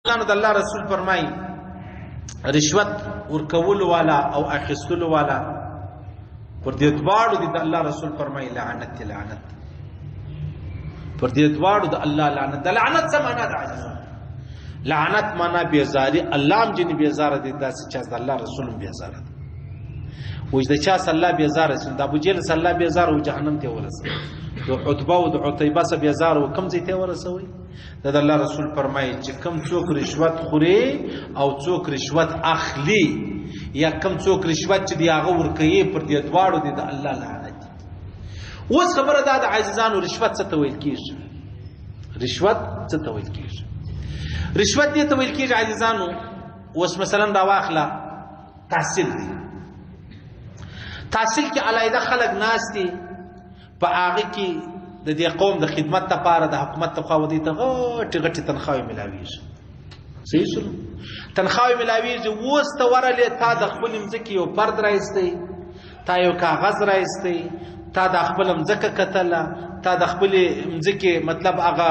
د الله رسول فرمایي رشوت ورکول والا او اخیستل والا پر دې دواړو د الله رسول فرمایي لعنت لعنت پر دې دواړو د الله لعنت د لعنت څه معنا ده لعنت معنا بیزاری الله هم جن بیزاره دي داسې چې د الله رسول هم بیزاره ده وجه د چا صلی الله بیزاره د ابو جهل صلی الله بیزاره او جهنم ته ورسه د عتبه او د عتیبه سره بیزاره او کم ځای ته ورسوي د الله رسول فرمایي چې کم څوک رشوت خوري او څوک رشوت اخلي یا کم څوک رشوت چې دی هغه ورکوي پر دې دواړو دي د الله لعنت اوس خبره ده د عزیزانو رشوت څه ته ویل کیږي رشوت څه ته ویل کیږي رشوت دې ته ویل کیږي عزیزانو اوس مثلا دا واخله تحصیل دی تحصیل کې علایده خلک ناس دي په هغه کې د دې قوم د خدمت لپاره د حکومت لخوا ودی ته غټي غټي تنخواهي ملاويږي صحیح شو تنخواهي ملاويږي اوس ته ورلې تا د خپل مځکې یو فرد راځي تا یو کاغذ راځي تا د خپل مځکه کتله تا د خپل مځکه مطلب هغه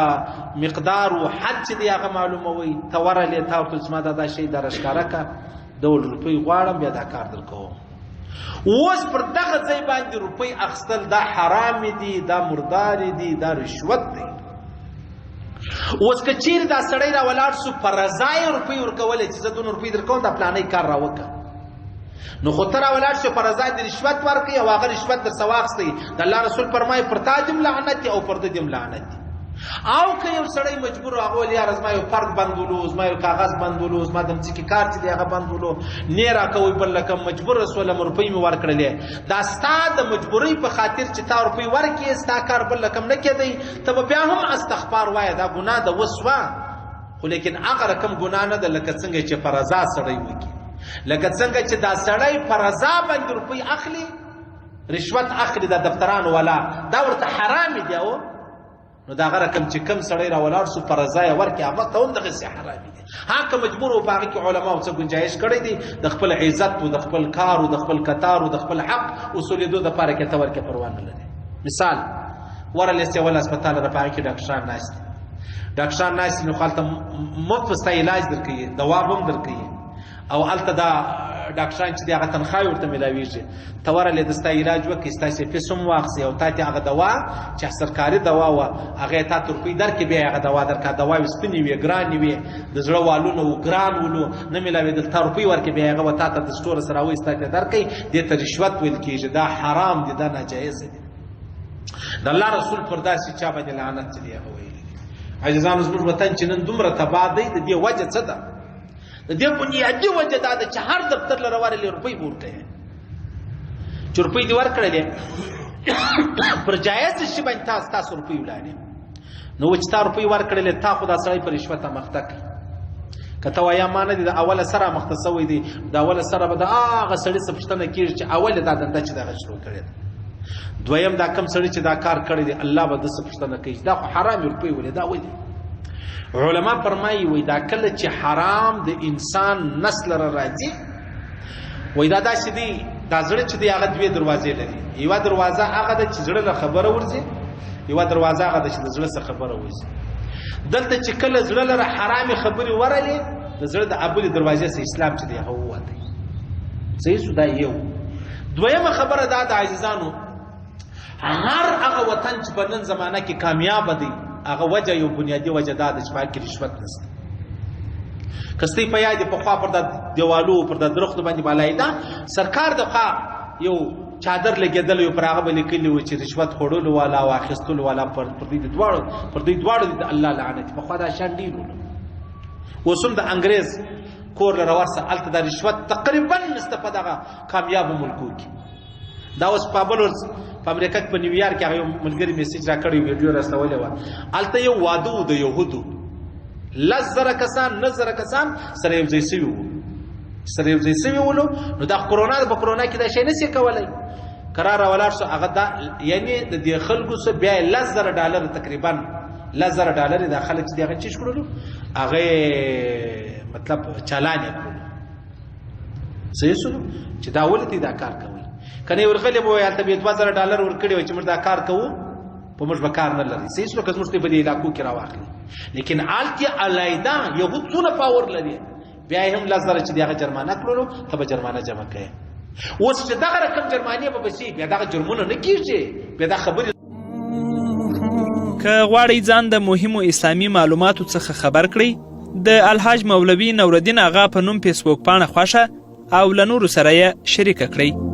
مقدار او حد چې دی هغه معلوموي ته ورلې تا ورته سما دا شی درشکاره کا $1 غواړم بیا دا کار درکوم اوس پر دغه ځای باندې روپۍ اخستل دا حرام دي دا مردار دي دا رشوت دی اوس که چیرې دا سړی را ولاړ سو پر رضای روپۍ ورکولې چې زه 2 روپۍ درکوم دا پلانې کار راوکړه نو خو ته را ولاړ شو پر رضای د رشوت ورکړي او هغه رشوت در څه واخیستی د الله رسول فرمایي پر تا دې لعنت او پر دې لعنت او که یو سړی مجبور هغه ولې زما یو فرد بندولو زما یو کاغذ بندولو زما د مځکې کار چې دی هغه بندولو نه راکوي بل لکه مجبور رسول روپۍ مې ورکړلې دا ستا د مجبورۍ په خاطر چې تا روپۍ ورکړې ستا کار بل لکم نه کېدی ته به بیا هم استغفار وایه دا ګناه ده وسوه خو لیکن هغه رقم ګناه نه ده لکه څنګه چې په رضا سړی وکړي لکه څنګه چې دا سړی په رضا باندې روپۍ اخلي رشوت اخلي د دفترانو والا دا ورته حرام دی او نو دا غره کم چې کم سړی را ولاړ سو پر رضای ورکې هغه ته هم دغه سي حرامي دي هغه مجبور او باغ کې علما او څه گنجائش کړی دي د خپل عزت او د خپل کار او د خپل کتار او د خپل حق اصولېدو د پاره کې تور کې پروا نه لري مثال ورلې سي ول هسپتال را پاره کې ډاکټر ناست نو خالته مفت علاج درکې دوا هم درکې او الته دا ډاکټران چې دغه تنخواه ورته ملاويږي تورلې دستا علاج وکي ستاسو فیسوم واخسي او تاسو هغه دوا چې سرکاري دوا و هغه تاسو روپۍ درکې بیا هغه دوا درکا دوا وسپنی وی ګران وی د زړه والونو ګران ولو نه ملاوي د روپۍ ورکې بیا هغه وتا ته د سٹور سره وې ستاسو درکې د ته رشوت ویل کیږي دا حرام دي دا ناجایز دي د الله رسول پر داسې چا باندې لعنت دی هغه ویل عزیزان زموږ وطن چې نن دومره تبادی د دې وجه څه ده د دې بنیادی وجه دا ده چې هر دفتر لره ورلې روپۍ ورکړي چې روپۍ دې ورکړلې پر جایز شي باندې تاسو روپۍ ولاړې نو چې تاسو روپۍ ورکړلې تا خو دا سړی پر رشوت مخته کوي کته وایا مان دي د اوله سره مختصوي دي د اوله سره به د هغه سړی سپشتنه کیږي چې اوله دا دنده چې دا شروع کړي دویم دا کم سړی چې دا کار کړی دی الله به د سپشتنه کوي دا خو حرام روپۍ ولې دا ولې علماء فرمایي وای دا کله چې حرام د انسان نسل را راځي وای دا داسې دی دا زړه چې دی هغه دوه دروازې لري یو دروازه هغه د چې زړه له خبره ورځي یو دروازه هغه د چې زړه څخه خبره وځي دلته چې کله زړه له حرام خبرې ورلې د زړه د ابل دروازې سه اسلام چې دی هغه وته صحیح سودا یو دویمه خبره دا د عزیزانو هر هغه وطن چې په نن زمانہ کې کامیاب دی هغه وجه یو بنیادی وجه دا د چې رشوت نشته کستې په یاد په خوا پر د دیوالو پر د درخت باندې بالای دا سرکار د خوا یو چادر لګیدل یو پر هغه باندې کلی و چې رشوت خورلو والا او اخیستلو والا پر دې دواړو د الله لعنت په خوا دا شان دی وسوم د انګريز کور لره ورسه الته د رشوت تقریبا استفاده کامیاب ملکو کې دا اوس په امریکا په نیویارک کې یو ملګری میسج راکړی ویډیو راستولې و الته یو وادو د يهودو لزر کسان نظر کسان سره یو ځای سوي ولو نو دا کرونا کې دا شی نشي کولای قرار ولر شو هغه دا یعنی د دې خلکو سره بیا $10 تقریبا $10 د خلک چې دغه چیز کړلو هغه مطلب چالان کړو صحیح سو چې دا ولته دا کار کوي کنه ورغلې مو یا ته $2000 ورکړي چې موږ دا کار کوو په موږ به کار نه لري صحیح سلو که موږ ته په دې علاقو کې راوخلي لیکن آلتیا علیحده یهود څونه پاور لري بیا هم 10,000 چې دغه جرمانه کړلو ته به جرمانه جمع کړي اوس چې دغه رقم جرمانه به بسي بیا دغه جرمونه نه کیږي بیا دا خبرې که غواړئ ځان د مهمو اسلامي معلوماتو څخه خبر کړئ د الحاج مولوي نورالدین اغا په نوم فیسبوک پاڼه خوښه او له نورو سره یې شریکه کړئ.